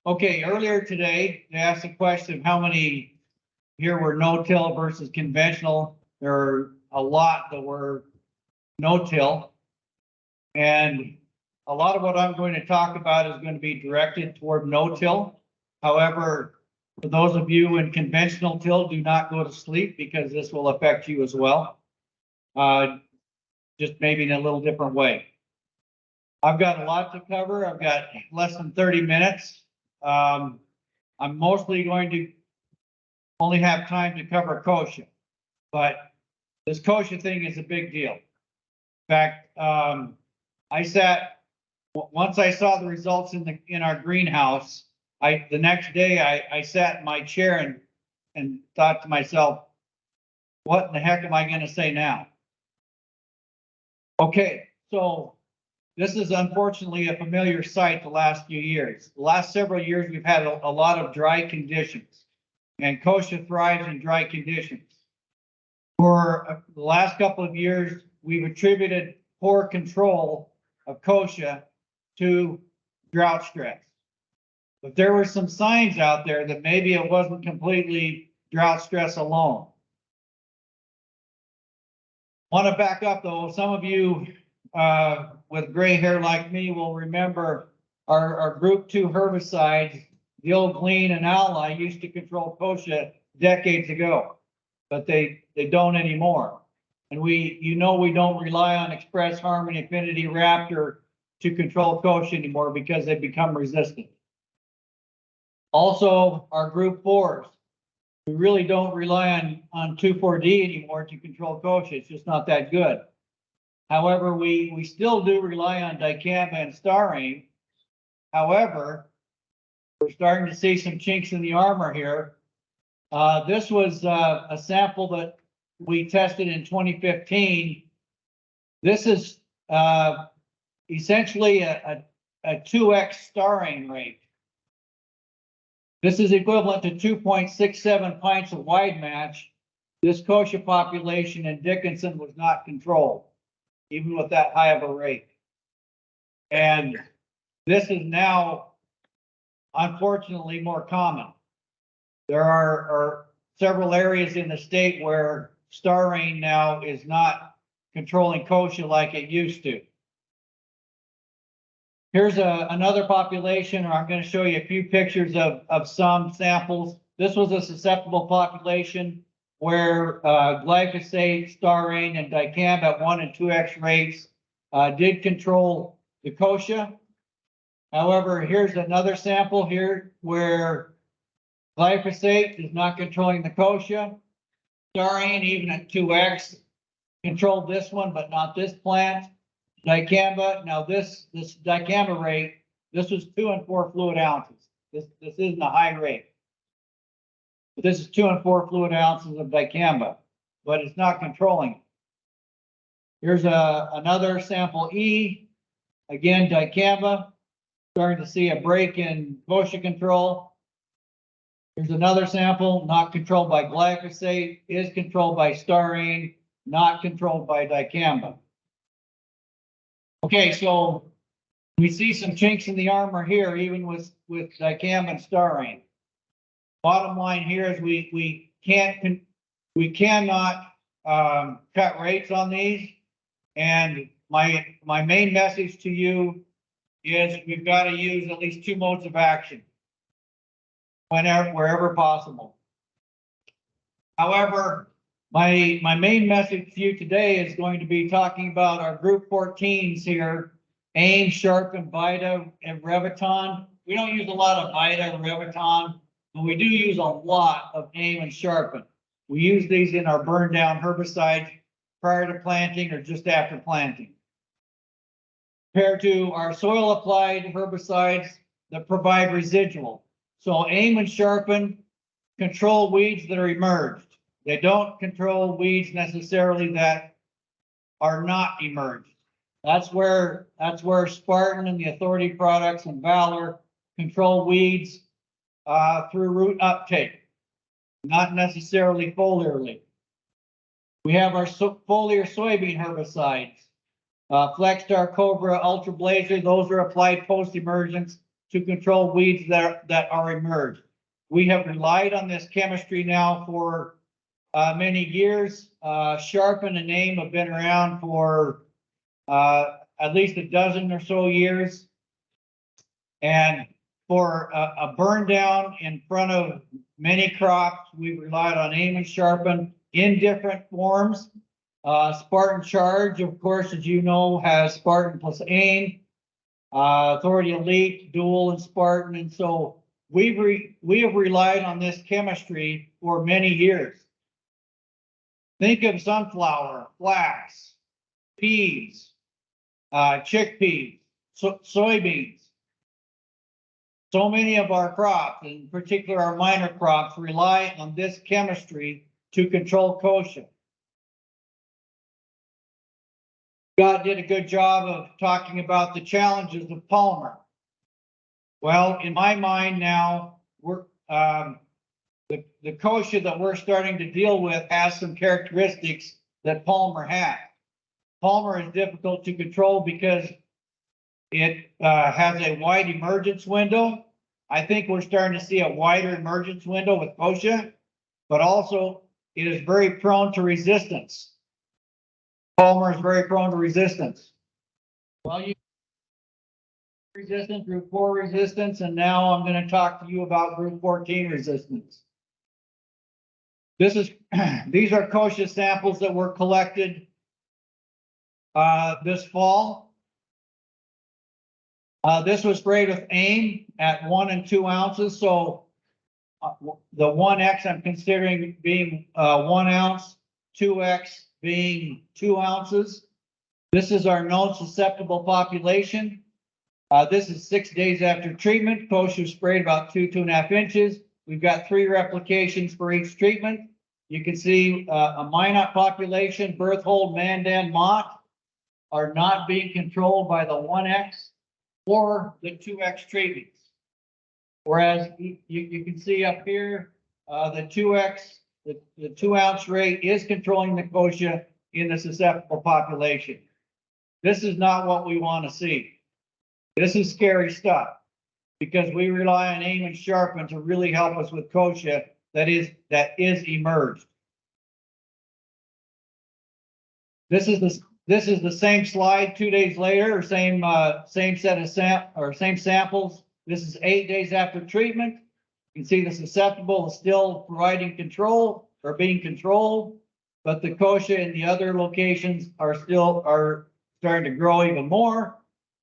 Okay, earlier today, they asked a question of how many here were no-till versus conventional. There are a lot that were no-till. And a lot of what I'm going to talk about is going to be directed toward no-till. However, for those of you in conventional till, do not go to sleep because this will affect you as well. Just maybe in a little different way. I've got a lot to cover. I've got less than 30 minutes. I'm mostly going to only have time to cover kochia, but this kochia thing is a big deal. In fact, once I saw the results in our greenhouse, the next day I sat in my chair and thought to myself, what in the heck am I going to say now? Okay, so this is unfortunately a familiar sight the last few years. The last several years, we've had a lot of dry conditions, and kochia thrives in dry conditions. For the last couple of years, we've attributed poor control of kochia to drought stress. But there were some signs out there that maybe it wasn't completely drought stress alone. I want to back up though. Some of you with gray hair like me will remember our group 2 herbicides, the old Glean and Ally, used to control kochia decades ago, but they don't anymore. And we don't rely on Express Harmony, Affinity, Raptor to control kochia anymore because they become resistant. Also, our group 4s, we really don't rely on 2,4-D anymore to control kochia. It's just not that good. However, we still do rely on dicamba and starane. However, we're starting to see some chinks in the armor here. This was a sample that we tested in 2015. This is essentially a 2x starane rate. This is equivalent to 2.67 pints of wide match. This kochia population in Dickinson was not controlled, even with that high of a rate. And this is now, unfortunately, more common. There are several areas in the state where starane now is not controlling kochia like it used to. Here's another population, or I'm going to show you a few pictures of some samples. This was a susceptible population where glyphosate, starane, and dicamba at 1 and 2x rates did control the kochia. However, here's another sample here where glyphosate is not controlling the kochia. Starane, even at 2x, controlled this one, but not this plant. Dicamba, now this dicamba rate, this was 2 and 4 fluid ounces. This isn't a high rate. But this is 2 and 4 fluid ounces of dicamba, but it's not controlling it. Here's another sample E. Again, dicamba, starting to see a break in kochia control. Here's another sample, not controlled by glyphosate, is controlled by starane, not controlled by dicamba. Okay, so we see some chinks in the armor here, even with dicamba and starane. Bottom line here is we cannot cut rates on these, and my main message to you is we've got to use at least 2 modes of action wherever possible. However, my main message to you today is going to be talking about our group 14s here, AIM, Sharpen, Vita, and Reviton. We don't use a lot of Vita and Reviton, but we do use a lot of AIM and Sharpen. We use these in our burn down herbicides prior to planting or just after planting. Compared to our soil applied herbicides that provide residual. So AIM and Sharpen control weeds that are emerged. They don't control weeds necessarily that are not emerged. That's where Spartan and the Authority products and Valor control weeds through root uptake, not necessarily foliarly. We have our foliar soybean herbicides, Flexstar, Cobra, Ultra Blazer. Those are applied post-emergence. to control weeds that are emerged. We have relied on this chemistry now for many years. Sharpen and AIM have been around for at least a dozen or so years. And for a burn down in front of many crops, we relied on AIM and Sharpen in different forms. Spartan Charge, of course, as you know, has Spartan plus AIM. Authority Elite, Dual, and Spartan. And so we have relied on this chemistry for many years. Think of sunflower, flax, peas, chickpeas, soybeans. So many of our crops, in particular our minor crops, rely on this chemistry to control kochia. Scott did a good job of talking about the challenges of polymer. Well, in my mind now, we're the kochia that we're starting to deal with has some characteristics that polymer has. Polymer is difficult to control because it has a wide emergence window. I think we're starting to see a wider emergence window with kochia, but also it is very prone to resistance. Polymer is very prone to resistance. Well, you resistance, group 4 resistance, and now I'm going to talk to you about group 14 resistance. These are kochia samples that were collected this fall. This was sprayed with AIM at 1 and 2 ounces. So the 1X I'm considering being 1 ounce, 2X being 2 ounces. This is our known susceptible population. This is 6 days after treatment. Kochia sprayed about 2.5 inches. We've got 3 replications for each treatment. You can see a minot population, Berthold, Mandan, Mott are not being controlled by the 1X or the 2X treatments. Whereas you can see up here, the 2X, the 2 ounce rate is controlling the kochia in the susceptible population. This is not what we want to see. This is scary stuff because we rely on AIM and Sharpen to really help us with kochia that is emerged. This is the same slide 2 days later, or same set of same samples. This is 8 days after treatment. You can see the susceptible is still providing control or being controlled, but the kochia in the other locations are starting to grow even more.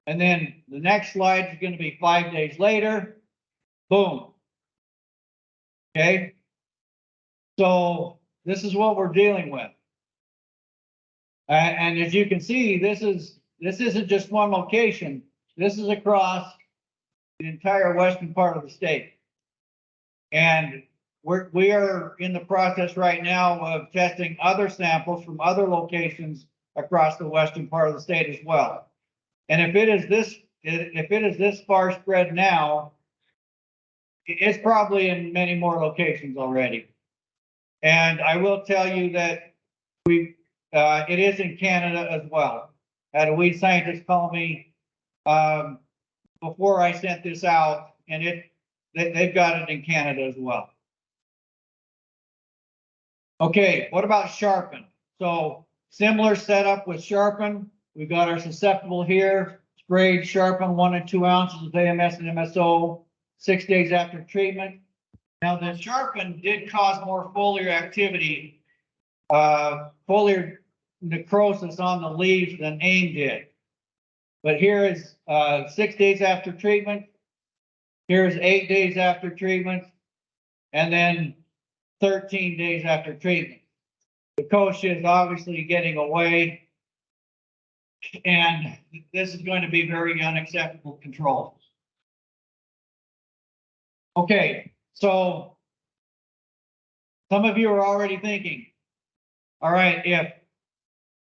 And then the next slide is going to be 5 days later. Boom. Okay. So this is what we're dealing with. And as you can see, this isn't just one location. This is across the entire western part of the state. And we are in the process right now of testing other samples from other locations across the western part of the state as well. And if it is this far spread now, it's probably in many more locations already. And I will tell you that it is in Canada as well. I had a weed scientist call me before I sent this out, and they've got it in Canada as well. Okay, what about Sharpen? So similar setup with Sharpen. We've got our susceptible here, sprayed Sharpen 1 and 2 ounces of AMS and MSO 6 days after treatment. Now the Sharpen did cause more foliar activity, foliar necrosis on the leaves than AIM did. But here is 6 days after treatment. Here's 8 days after treatment, and then 13 days after treatment. The kochia is obviously getting away, and this is going to be very unacceptable control. Okay, so some of you are already thinking, all right, if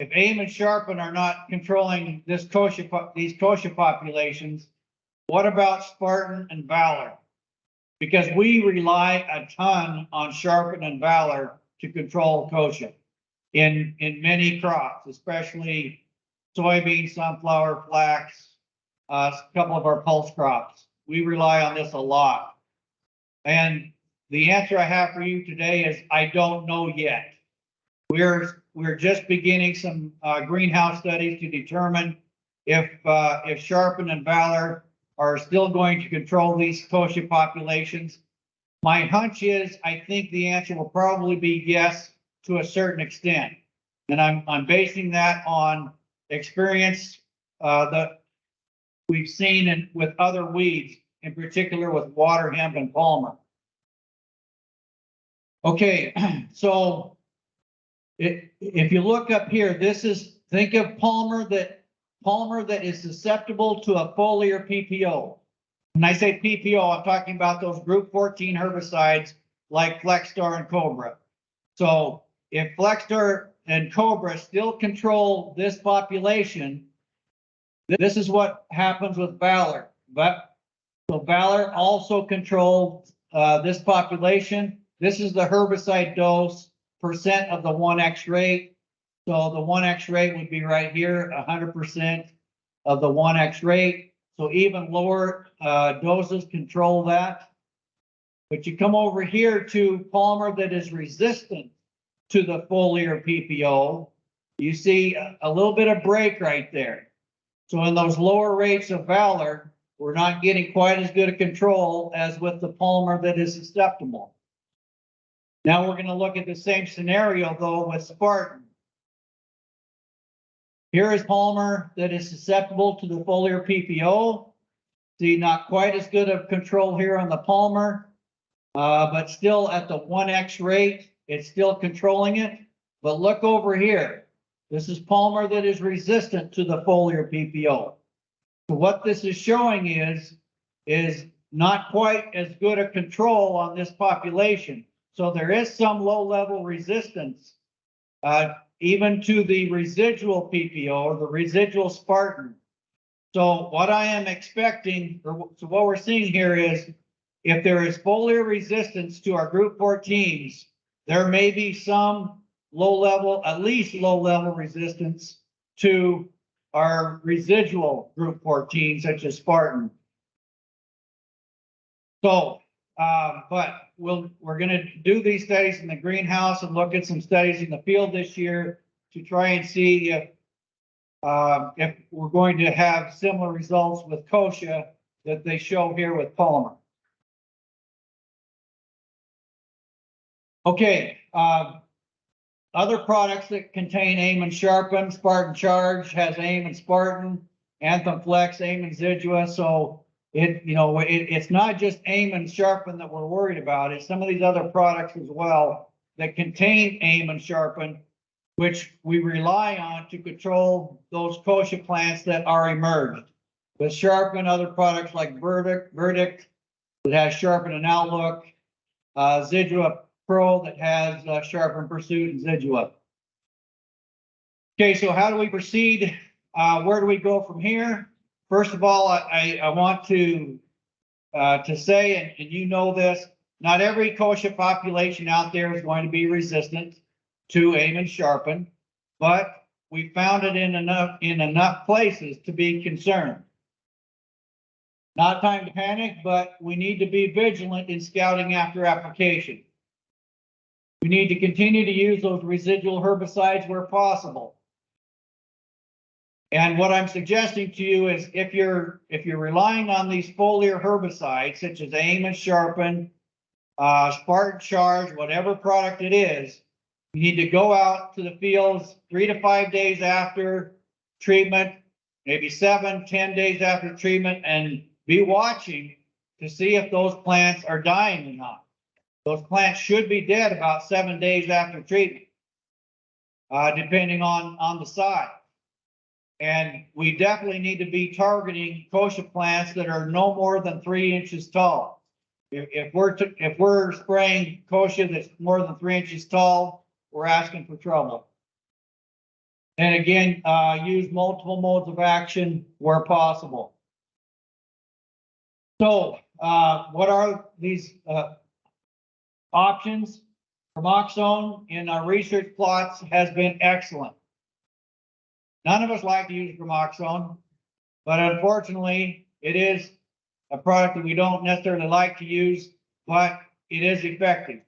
AIM and Sharpen are not controlling these kochia populations, what about Spartan and Valor? Because we rely a ton on Sharpen and Valor to control kochia in many crops, especially soybean, sunflower, flax, a couple of our pulse crops. we rely on this a lot. And the answer I have for you today is I don't know yet. We're just beginning some greenhouse studies to determine if Sharpen and Valor are still going to control these kochia populations. My hunch is I think the answer will probably be yes to a certain extent. And I'm basing that on experience that we've seen with other weeds, in particular with water hemp and palmer. Okay, so if you look up here, think of palmer that is susceptible to a foliar PPO. When I say PPO, I'm talking about those group 14 herbicides like Flexstar and Cobra. So if Flexstar and Cobra still control this population, this is what happens with Valor. So Valor also controls this population. This is the herbicide dose percent of the 1X rate. So the 1X rate would be right here, 100% of the 1X rate. So even lower doses control that. But you come over here to palmer that is resistant to the foliar PPO, you see a little bit of break right there. So in those lower rates of Valor, we're not getting quite as good a control as with the palmer that is susceptible. Now we're going to look at the same scenario though with Spartan. Here is palmer that is susceptible to the foliar PPO. See, not quite as good of control here on the palmer, but still at the 1X rate, it's still controlling it. But look over here. This is palmer that is resistant to the foliar PPO. So what this is showing is not quite as good a control on this population. So there is some low-level resistance, even to the residual PPO or the residual Spartan. So what I am expecting, so what we're seeing here is, if there is foliar resistance to our group 14s, there may be some low-level, at least low-level resistance to our residual group 14, such as Spartan. So, but we're going to do these studies in the greenhouse and look at some studies in the field this year to try and see if we're going to have similar results with kochia that they show here with palmer. Okay, other products that contain AIM and Sharpen, Spartan Charge has AIM and Spartan, Anthem Flex, AIM and Zidua. So it's not just AIM and Sharpen that we're worried about. It's some of these other products as well that contain AIM and Sharpen, which we rely on to control those kochia plants that are emerged. With Sharpen, other products like Verdict that has Sharpen and Outlook, Zidua Pro that has Sharpen Pursuit and Zidua. Okay, so how do we proceed? Where do we go from here? First of all, I want to say, and you know this, not every kochia population out there is going to be resistant to AIM and Sharpen, but we found it in enough places to be concerned. Not time to panic, but we need to be vigilant in scouting after application. We need to continue to use those residual herbicides where possible. And what I'm suggesting to you is if you're relying on these foliar herbicides, such as AIM and Sharpen, Spartan Charge, whatever product it is, you need to go out to the fields 3 to 5 days after treatment, maybe 7, 10 days after treatment, and be watching to see if those plants are dying or not. Those plants should be dead about 7 days after treatment, depending on the size. And we definitely need to be targeting kochia plants that are no more than 3 inches tall. If we're spraying kochia that's more than 3 inches tall, we're asking for trouble. And again, use multiple modes of action where possible. So, what are these options? Gramoxone in our research plots has been excellent. None of us like to use gramoxone, but unfortunately, it is a product that we don't necessarily like to use, but it is effective.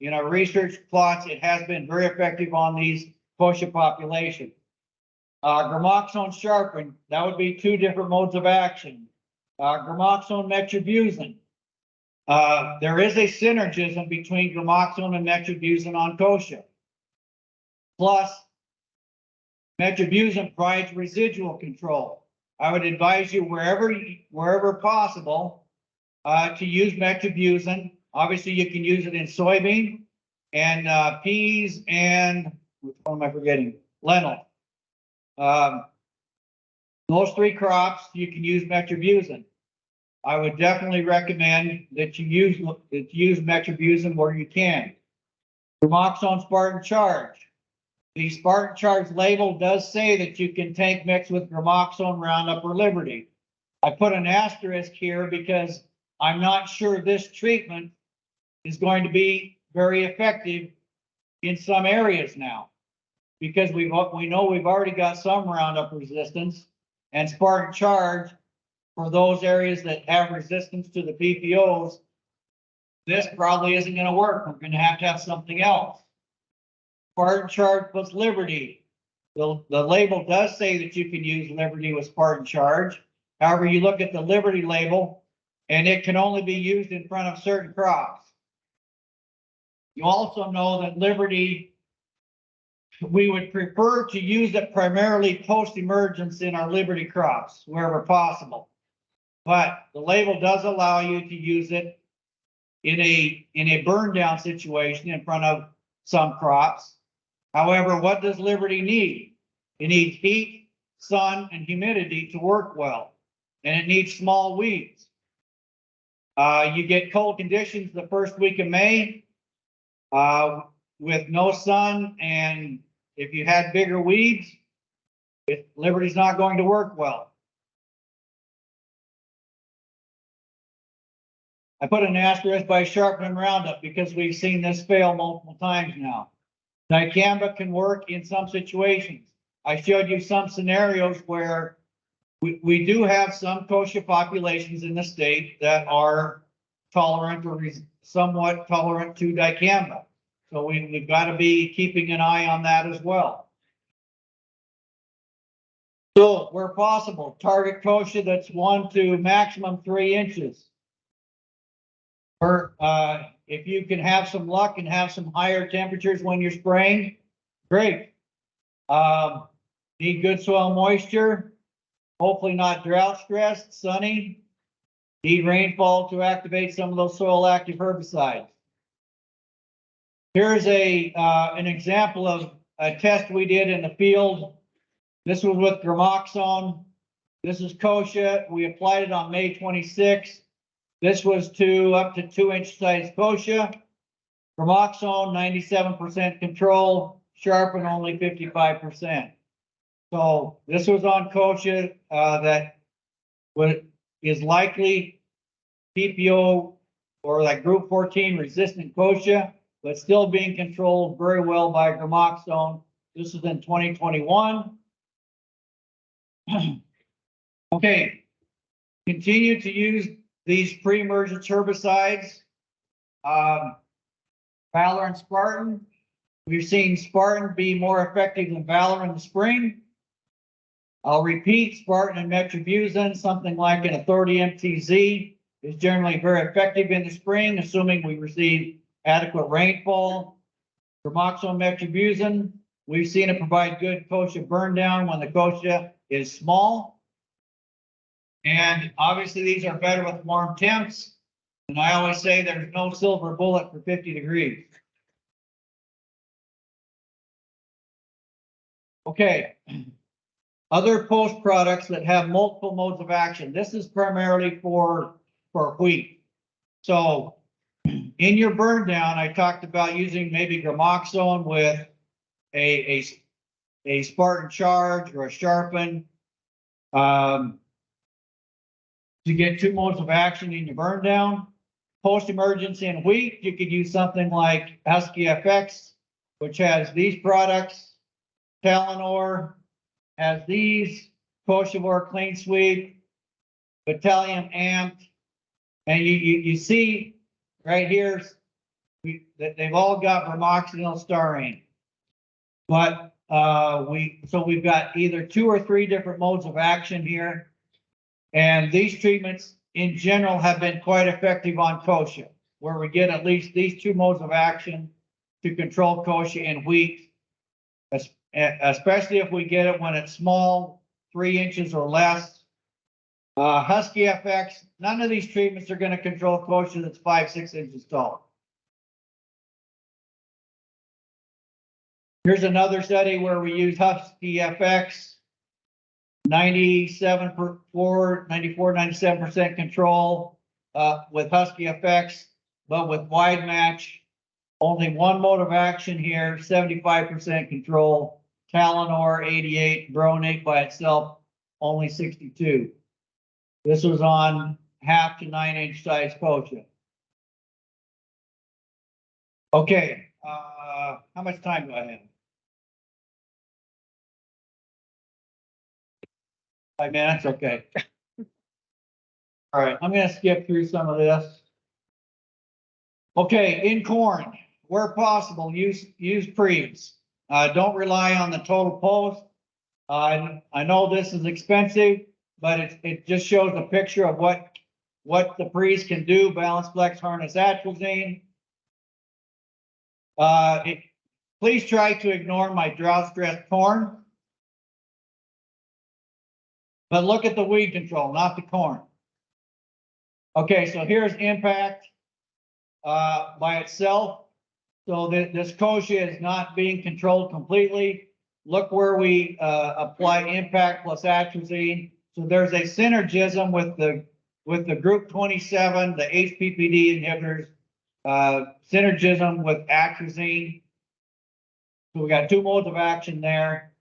In our research plots, it has been very effective on these kochia population. Gramoxone sharpened, that would be two different modes of action. Gramoxone metribuzin. There is a synergism between gramoxone and metribuzin on kochia. Plus, metribuzin provides residual control. I would advise you wherever possible to use metribuzin. Obviously, you can use it in soybean and peas and which one am I forgetting? Lentil. Those three crops you can use metribuzin. I would definitely recommend that you use metribuzin where you can. Gramoxone Spartan Charge. The Spartan Charge label does say that you can tank mix with Gramoxone, Roundup, or Liberty. I put an asterisk here because I'm not sure this treatment is going to be very effective in some areas now, because we know we've already got some Roundup resistance, and Spartan Charge for those areas that have resistance to the PPOs, this probably isn't going to work. We're going to have something else. Spartan Charge plus Liberty. The label does say that you can use Liberty with Spartan Charge. However, you look at the Liberty label, and it can only be used in front of certain crops. You also know that Liberty, we would prefer to use it primarily post-emergence in our Liberty crops, wherever possible. But the label does allow you to use it in a burn down situation in front of some crops. However, what does Liberty need? It needs heat, sun, and humidity to work well, and it needs small weeds. You get cold conditions the first week of May with no sun, and if you had bigger weeds, Liberty's not going to work well. I put an asterisk by sharpening Roundup because we've seen this fail multiple times now. Dicamba can work in some situations. I showed you some scenarios where we do have some kochia populations in the state that are tolerant or somewhat tolerant to dicamba. So we've got to be keeping an eye on that as well. So where possible, target kochia that's 1 to maximum 3 inches. Or if you can have some luck and have some higher temperatures when you're spraying, great. Need good soil moisture, hopefully not drought stressed, sunny. Need rainfall to activate some of those soil active herbicides. Here's an example of a test we did in the field. This was with Gramoxone. This is kochia. We applied it on May 26th. This was up to 2 inch size kochia. Gramoxone, 97% control. Sharpen only 55%. So this was on kochia that is likely PPO or like group 14 resistant kochia, but still being controlled very well by Gramoxone. This is in 2021. Okay, continue to use these pre-emergence herbicides. Valor and Spartan. We've seen Spartan be more effective than Valor in the spring. I'll repeat, Spartan and metribuzin, something like an authority MTZ, is generally very effective in the spring, assuming we receive adequate rainfall. Gramoxone metribuzin, we've seen it provide good kochia burn down when the kochia is small. And obviously these are better with warm temps. And I always say there's no silver bullet for 50 degrees. Okay. Other post products that have multiple modes of action. This is primarily for wheat. So in your burn down, I talked about using maybe Gramoxone with a Spartan Charge or a Sharpen. To get 2 modes of action in your burn down. Post-emergence in wheat, you could use something like Husky FX, which has these products. Telenor has these, Kochivore Clean Sweep, Battalion Amped, And you see right here that they've all got bromoxynil styrene. But we've got either 2 or 3 different modes of action here. And these treatments in general have been quite effective on kochia, where we get at least these 2 modes of action to control kochia in wheat, especially if we get it when it's small, 3 inches or less. Husky FX, none of these treatments are going to control kochia that's 5-6 inches tall. Here's another study where we use Husky FX, 97% control with Husky FX, but with wide match, only 1 mode of action here, 75% control. Talinor 88, Bronate by itself, only 62. This was on 1/2 to 9-inch size kochia. Okay, how much time do I have? 5 minutes, okay. All right, I'm gonna skip through some of this. Okay, in corn, where possible, use pre's. Don't rely on the total post. I know this is expensive, but it just shows a picture of what the pre's can do. Balance flex harness atrazine. Please try to ignore my drought stressed corn. But look at the weed control, not the corn. Okay, so here's impact by itself. So this kochia is not being controlled completely. Look where we apply impact plus atrazine. So there's a synergism with the group 27, the HPPD inhibitors, synergism with atrazine. So we got 2 modes of action there.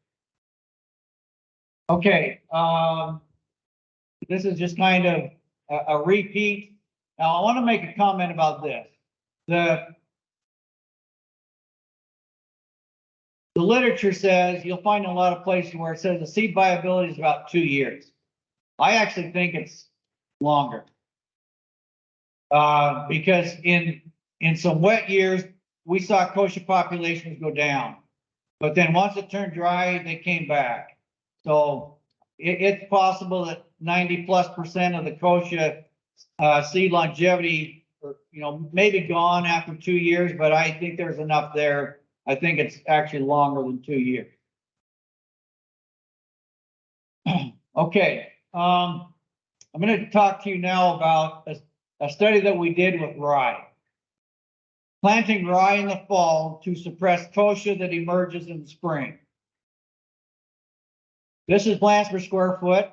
Okay, this is just kind of a repeat. Now I want to make a comment about this. The literature says, you'll find in a lot of places where it says the seed viability is about 2 years. I actually think it's longer. Because in some wet years, we saw kochia populations go down. But then once it turned dry, they came back. So it's possible that 90+% of the kochia seed longevity, may be gone after 2 years, but I think there's enough there. I think it's actually longer than 2 years. Okay, I'm going to talk to you now about a study that we did with rye. Planting rye in the fall to suppress kochia that emerges in the spring. This is plants per square foot.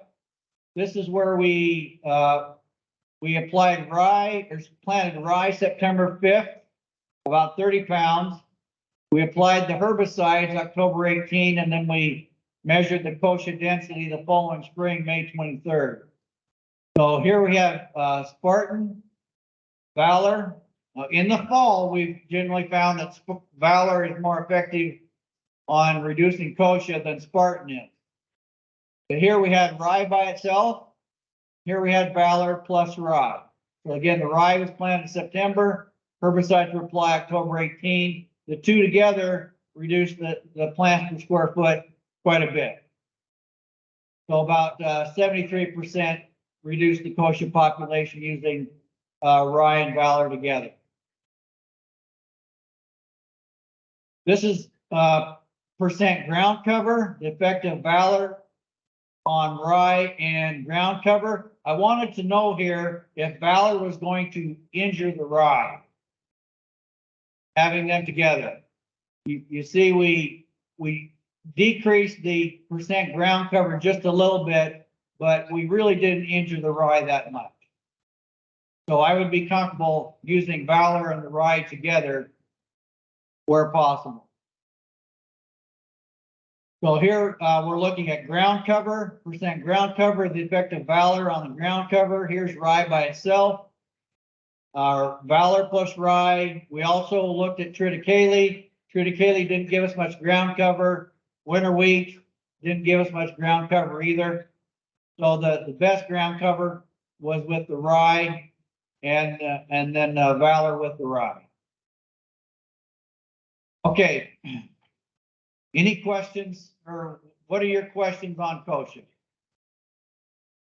This is where we applied rye, or planted rye September 5th, about 30 pounds. We applied the herbicides October 18, and then we measured the kochia density the following spring, May 23rd. So here we have Spartan, Valor. In the fall, we've generally found that Valor is more effective on reducing kochia than Spartan is. But here we had rye by itself. Here we had Valor plus rye. So again, the rye was planted in September. Herbicides were applied October 18. The 2 together reduced the plants per square foot quite a bit. So about 73% reduced the kochia population using rye and Valor together. This is percent ground cover, the effect of Valor on rye and ground cover. I wanted to know here if Valor was going to injure the rye, having them together. You see, we decreased the percent ground cover just a little bit, but we really didn't injure the rye that much. So I would be comfortable using Valor and the rye together where possible. So here we're looking at ground cover, percent ground cover, the effect of Valor on the ground cover. Here's rye by itself. Valor plus rye. We also looked at triticale. Triticale didn't give us much ground cover. Winter wheat didn't give us much ground cover either. So the best ground cover was with the rye. and then Valor with the rye. Okay. Any questions, or what are your questions on kosher?